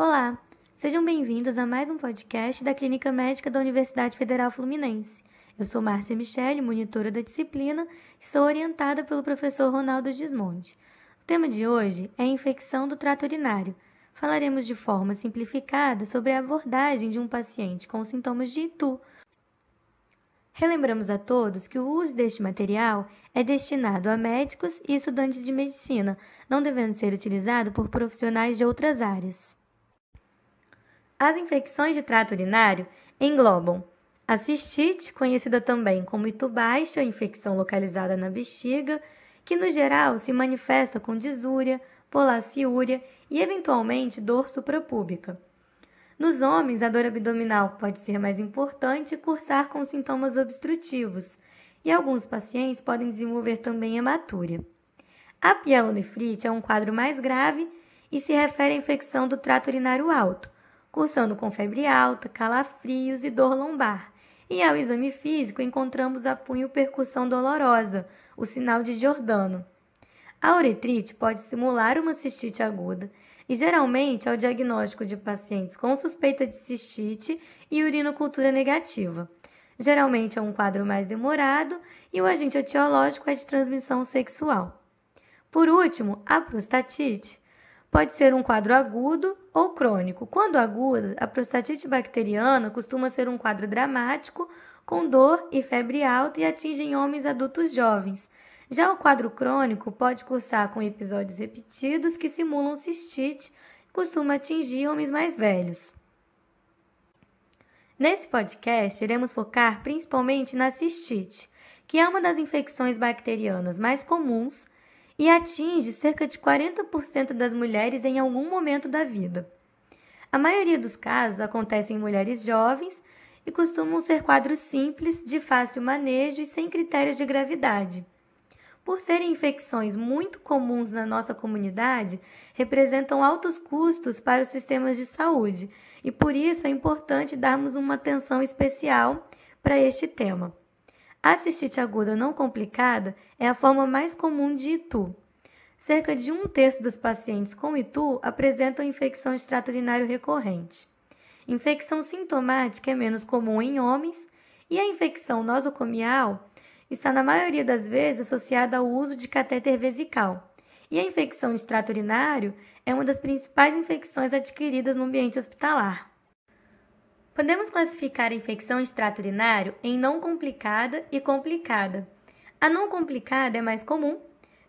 Olá, sejam bem-vindos a mais um podcast da Clínica Médica da Universidade Federal Fluminense. Eu sou Márcia Michele, monitora da disciplina, e sou orientada pelo professor Ronaldo Gismondi. O tema de hoje é a infecção do trato urinário. Falaremos de forma simplificada sobre a abordagem de um paciente com sintomas de ITU. Relembramos a todos que o uso deste material é destinado a médicos e estudantes de medicina, não devendo ser utilizado por profissionais de outras áreas. As infecções de trato urinário englobam a cistite, conhecida também como ITU baixa, infecção localizada na bexiga, que no geral se manifesta com disúria, polaciúria e eventualmente dor suprapúbica. Nos homens, a dor abdominal pode ser mais importante e cursar com sintomas obstrutivos, e alguns pacientes podem desenvolver também hematúria. A pielonefrite é um quadro mais grave e se refere à infecção do trato urinário alto, cursando com febre alta, calafrios e dor lombar. E ao exame físico encontramos a punho-percussão dolorosa, o sinal de Giordano. A uretrite pode simular uma cistite aguda e geralmente é o diagnóstico de pacientes com suspeita de cistite e urinocultura negativa. Geralmente é um quadro mais demorado e o agente etiológico é de transmissão sexual. Por último, a prostatite pode ser um quadro agudo ou crônico. Quando aguda, a prostatite bacteriana costuma ser um quadro dramático, com dor e febre alta e atinge em homens adultos jovens. Já o quadro crônico pode cursar com episódios repetidos que simulam cistite e costuma atingir homens mais velhos. Nesse podcast, iremos focar principalmente na cistite, que é uma das infecções bacterianas mais comuns e atinge cerca de 40% das mulheres em algum momento da vida. A maioria dos casos acontece em mulheres jovens e costumam ser quadros simples, de fácil manejo e sem critérios de gravidade. Por serem infecções muito comuns na nossa comunidade, representam altos custos para os sistemas de saúde e por isso é importante darmos uma atenção especial para este tema. A cistite aguda não complicada é a forma mais comum de ITU. Cerca de 1/3 dos pacientes com ITU apresentam infecção de trato urinário recorrente. Infecção sintomática é menos comum em homens e a infecção nosocomial está na maioria das vezes associada ao uso de catéter vesical. E a infecção de trato urinário é uma das principais infecções adquiridas no ambiente hospitalar. Podemos classificar a infecção de trato urinário em não complicada e complicada. A não complicada é mais comum,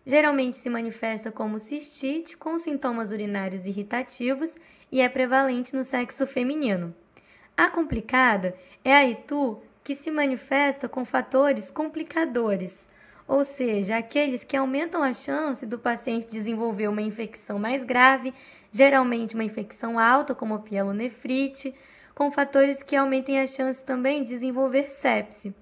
geralmente se manifesta como cistite com sintomas urinários irritativos e é prevalente no sexo feminino. A complicada é a ITU que se manifesta com fatores complicadores, ou seja, aqueles que aumentam a chance do paciente desenvolver uma infecção mais grave, geralmente uma infecção alta como a pielonefrite, com fatores que aumentem a chance também de desenvolver sepse.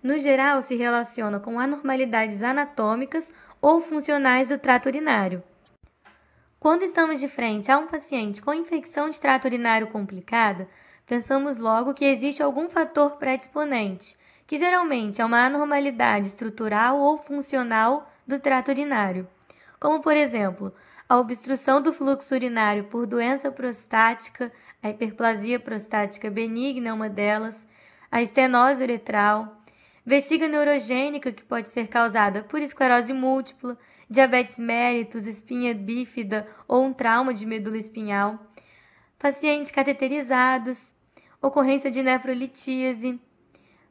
No geral, se relaciona com anormalidades anatômicas ou funcionais do trato urinário. Quando estamos de frente a um paciente com infecção de trato urinário complicada, pensamos logo que existe algum fator predisponente, que geralmente é uma anormalidade estrutural ou funcional do trato urinário, como, por exemplo, a obstrução do fluxo urinário por doença prostática, a hiperplasia prostática benigna é uma delas, a estenose uretral, vexiga neurogênica, que pode ser causada por esclerose múltipla, diabetes mellitus, espinha bífida ou um trauma de medula espinhal, pacientes cateterizados, ocorrência de nefrolitíase,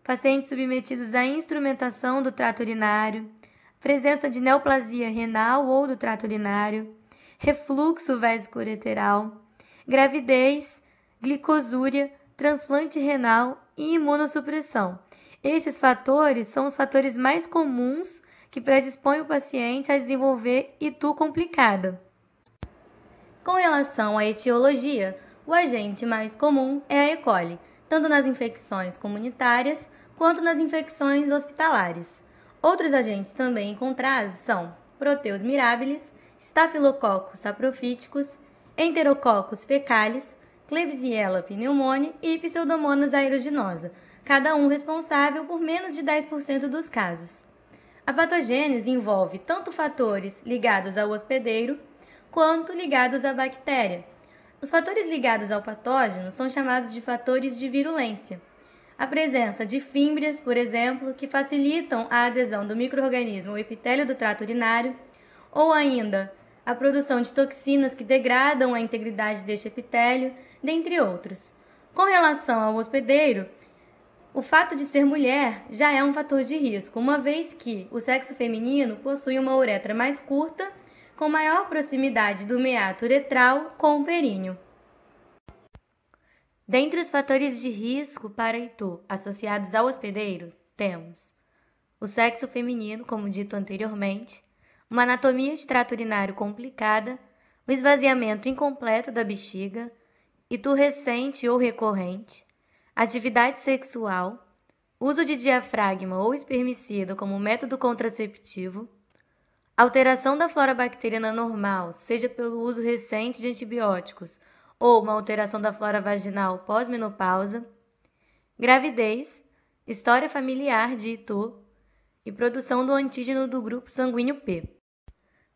pacientes submetidos à instrumentação do trato urinário, presença de neoplasia renal ou do trato urinário, refluxo vésico-ureteral, gravidez, glicosúria, transplante renal e imunossupressão. Esses fatores são os fatores mais comuns que predispõem o paciente a desenvolver ITU complicada. Com relação à etiologia, o agente mais comum é a E. coli, tanto nas infecções comunitárias quanto nas infecções hospitalares. Outros agentes também encontrados são Proteus mirabilis, Staphylococcus saprophyticus, Enterococcus fecalis, Klebsiella pneumoniae e Pseudomonas aeruginosa, cada um responsável por menos de 10% dos casos. A patogênese envolve tanto fatores ligados ao hospedeiro quanto ligados à bactéria. Os fatores ligados ao patógeno são chamados de fatores de virulência. A presença de fímbrias, por exemplo, que facilitam a adesão do micro-organismo ao epitélio do trato urinário, ou ainda a produção de toxinas que degradam a integridade deste epitélio, dentre outros. Com relação ao hospedeiro, o fato de ser mulher já é um fator de risco, uma vez que o sexo feminino possui uma uretra mais curta, com maior proximidade do meato uretral com o períneo. Dentre os fatores de risco para Itu associados ao hospedeiro, temos o sexo feminino, como dito anteriormente, uma anatomia de trato urinário complicada, o esvaziamento incompleto da bexiga, Itu recente ou recorrente, atividade sexual, uso de diafragma ou espermicida como método contraceptivo, alteração da flora bacteriana normal, seja pelo uso recente de antibióticos ou uma alteração da flora vaginal pós-menopausa, gravidez, história familiar de Itu e produção do antígeno do grupo sanguíneo P.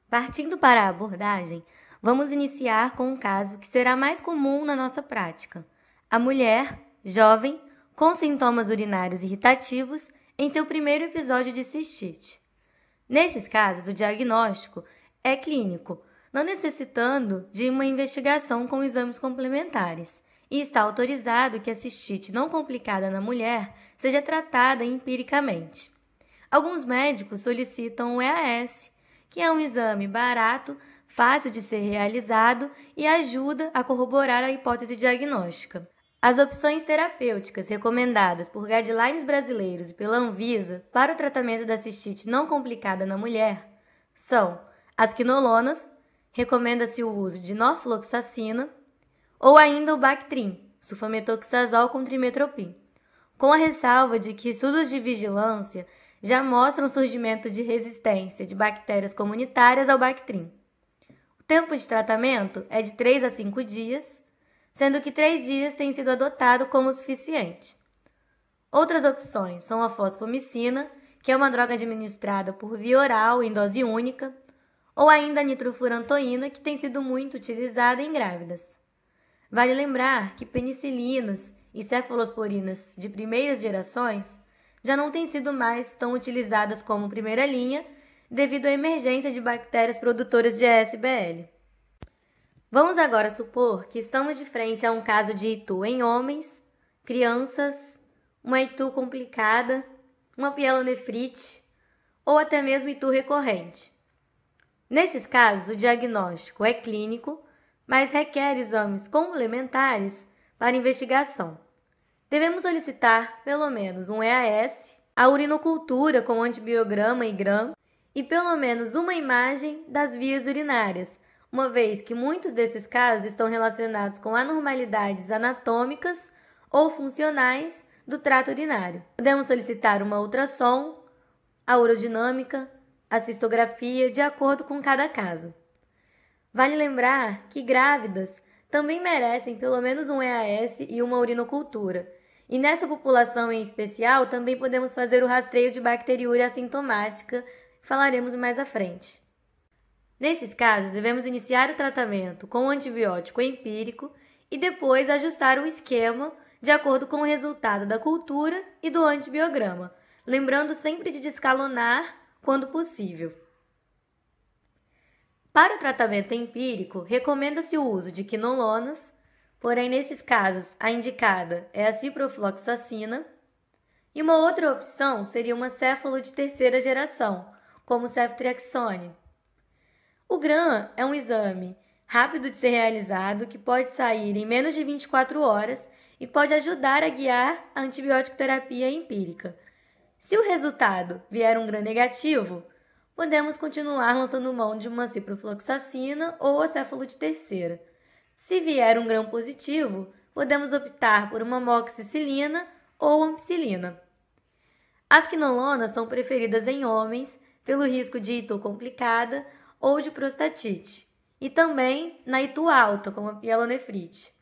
Partindo para a abordagem, vamos iniciar com um caso que será mais comum na nossa prática. A mulher, jovem, com sintomas urinários irritativos em seu primeiro episódio de cistite. Nestes casos, o diagnóstico é clínico, não necessitando de uma investigação com exames complementares, e está autorizado que a cistite não complicada na mulher seja tratada empiricamente. Alguns médicos solicitam o EAS, que é um exame barato, fácil de ser realizado e ajuda a corroborar a hipótese diagnóstica. As opções terapêuticas recomendadas por guidelines brasileiros e pela Anvisa para o tratamento da cistite não complicada na mulher são as quinolonas, recomenda-se o uso de norfloxacina, ou ainda o Bactrim, sulfametoxazol com trimmetoprim, com a ressalva de que estudos de vigilância já mostram o surgimento de resistência de bactérias comunitárias ao Bactrim. O tempo de tratamento é de 3 a 5 dias, sendo que 3 dias tem sido adotado como suficiente. Outras opções são a fosfomicina, que é uma droga administrada por via oral em dose única, ou ainda a nitrofurantoína, que tem sido muito utilizada em grávidas. Vale lembrar que penicilinas e cefalosporinas de primeiras gerações já não têm sido mais tão utilizadas como primeira linha devido à emergência de bactérias produtoras de ESBL. Vamos agora supor que estamos de frente a um caso de Itu em homens, crianças, uma Itu complicada, uma pielonefrite ou até mesmo Itu recorrente. Nestes casos, o diagnóstico é clínico, mas requer exames complementares para investigação. Devemos solicitar pelo menos um EAS, a urinocultura com antibiograma e GRAM e pelo menos uma imagem das vias urinárias, uma vez que muitos desses casos estão relacionados com anormalidades anatômicas ou funcionais do trato urinário. Podemos solicitar uma ultrassom, a urodinâmica, a cistografia, de acordo com cada caso. Vale lembrar que grávidas também merecem pelo menos um EAS e uma urinocultura, e nessa população em especial também podemos fazer o rastreio de bacteriúria assintomática, falaremos mais à frente. Nesses casos, devemos iniciar o tratamento com o antibiótico empírico e depois ajustar o esquema de acordo com o resultado da cultura e do antibiograma, lembrando sempre de descalonar quando possível. Para o tratamento empírico, recomenda-se o uso de quinolonas, porém nesses casos a indicada é a ciprofloxacina, e uma outra opção seria uma céfalo de terceira geração, como ceftriaxone. O GRAM é um exame rápido de ser realizado que pode sair em menos de 24 horas e pode ajudar a guiar a antibiótico terapia empírica. Se o resultado vier um GRAM negativo, podemos continuar lançando mão de uma ciprofloxacina ou acéfalo de terceira. Se vier um GRAM positivo, podemos optar por uma amoxicilina ou ampicilina. As quinolonas são preferidas em homens pelo risco de Itu complicada ou de prostatite, e também na Itu alta, como a pielonefrite.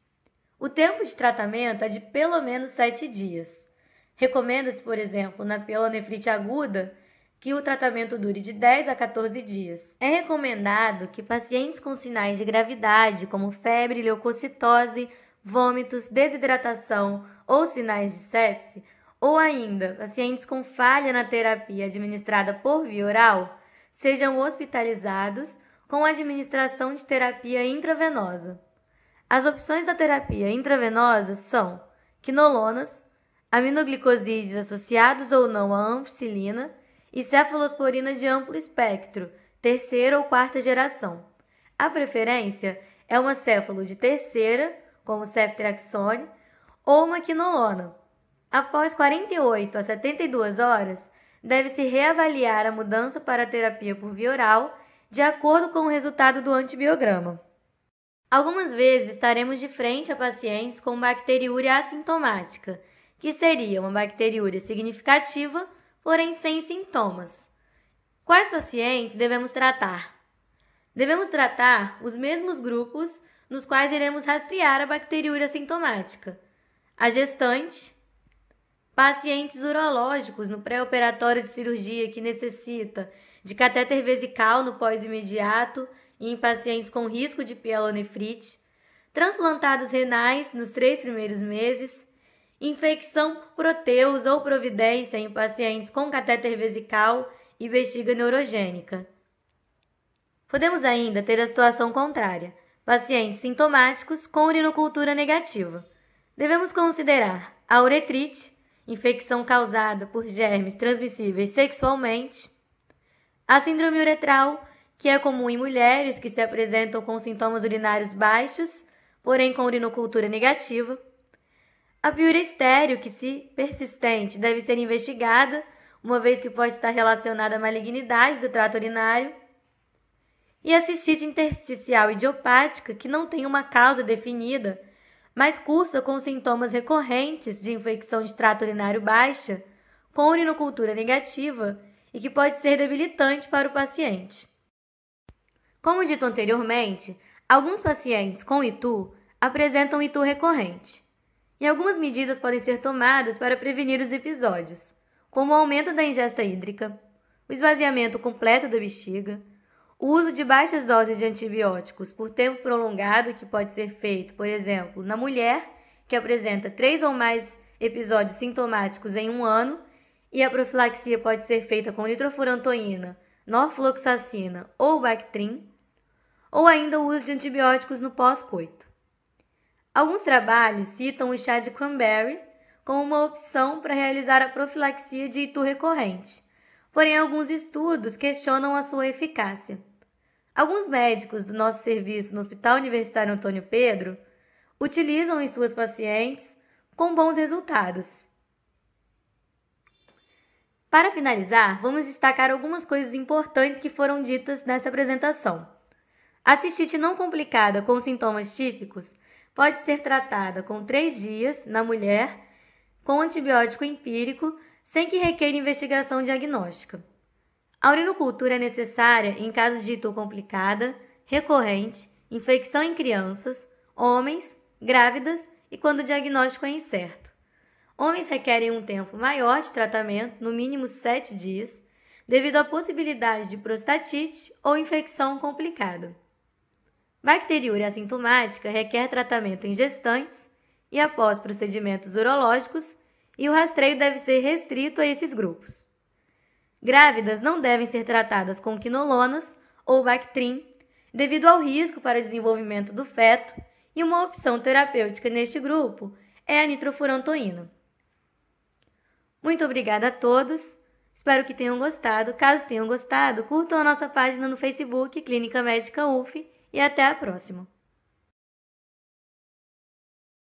O tempo de tratamento é de pelo menos 7 dias. Recomenda-se, por exemplo, na pielonefrite aguda, que o tratamento dure de 10 a 14 dias. É recomendado que pacientes com sinais de gravidade, como febre, leucocitose, vômitos, desidratação ou sinais de sepse, ou ainda pacientes com falha na terapia administrada por via oral, sejam hospitalizados com administração de terapia intravenosa. As opções da terapia intravenosa são quinolonas, aminoglicosídeos associados ou não à ampicilina e cefalosporina de amplo espectro, terceira ou quarta geração. A preferência é uma céfalo de terceira, como ceftriaxone, ou uma quinolona. Após 48 a 72 horas, deve-se reavaliar a mudança para a terapia por via oral, de acordo com o resultado do antibiograma. Algumas vezes estaremos de frente a pacientes com bacteriúria assintomática, que seria uma bacteriúria significativa, porém sem sintomas. Quais pacientes devemos tratar? Devemos tratar os mesmos grupos nos quais iremos rastrear a bacteriúria assintomática: a gestante, pacientes urológicos no pré-operatório de cirurgia que necessita de catéter vesical no pós-imediato e em pacientes com risco de pielonefrite, transplantados renais nos 3 primeiros meses, infecção por proteus ou providência em pacientes com catéter vesical e bexiga neurogênica. Podemos ainda ter a situação contrária: pacientes sintomáticos com urinocultura negativa. Devemos considerar a uretrite, infecção causada por germes transmissíveis sexualmente, a síndrome uretral, que é comum em mulheres que se apresentam com sintomas urinários baixos, porém com urinocultura negativa, a piúria estéril, que, se persistente, deve ser investigada, uma vez que pode estar relacionada à malignidade do trato urinário, e a cistite intersticial idiopática, que não tem uma causa definida, mas cursa com sintomas recorrentes de infecção de trato urinário baixa, com urinocultura negativa e que pode ser debilitante para o paciente. Como dito anteriormente, alguns pacientes com ITU apresentam ITU recorrente, e algumas medidas podem ser tomadas para prevenir os episódios, como o aumento da ingesta hídrica, o esvaziamento completo da bexiga, o uso de baixas doses de antibióticos por tempo prolongado, que pode ser feito, por exemplo, na mulher que apresenta 3 ou mais episódios sintomáticos em um ano, e a profilaxia pode ser feita com nitrofurantoína, norfloxacina ou Bactrim, ou ainda o uso de antibióticos no pós-coito. Alguns trabalhos citam o chá de cranberry como uma opção para realizar a profilaxia de ITU recorrente, porém alguns estudos questionam a sua eficácia. Alguns médicos do nosso serviço no Hospital Universitário Antônio Pedro utilizam em suas pacientes com bons resultados. Para finalizar, vamos destacar algumas coisas importantes que foram ditas nesta apresentação. A cistite não complicada com sintomas típicos pode ser tratada com 3 dias na mulher com antibiótico empírico, sem que requeira investigação diagnóstica. A urinocultura é necessária em casos de ITU complicada, recorrente, infecção em crianças, homens, grávidas e quando o diagnóstico é incerto. Homens requerem um tempo maior de tratamento, no mínimo 7 dias, devido à possibilidade de prostatite ou infecção complicada. Bacteriúria assintomática requer tratamento em gestantes e após procedimentos urológicos, e o rastreio deve ser restrito a esses grupos. Grávidas não devem ser tratadas com quinolonas ou Bactrim, devido ao risco para o desenvolvimento do feto, e uma opção terapêutica neste grupo é a nitrofurantoína. Muito obrigada a todos, espero que tenham gostado. Caso tenham gostado, curtam a nossa página no Facebook, Clínica Médica UF, e até a próxima!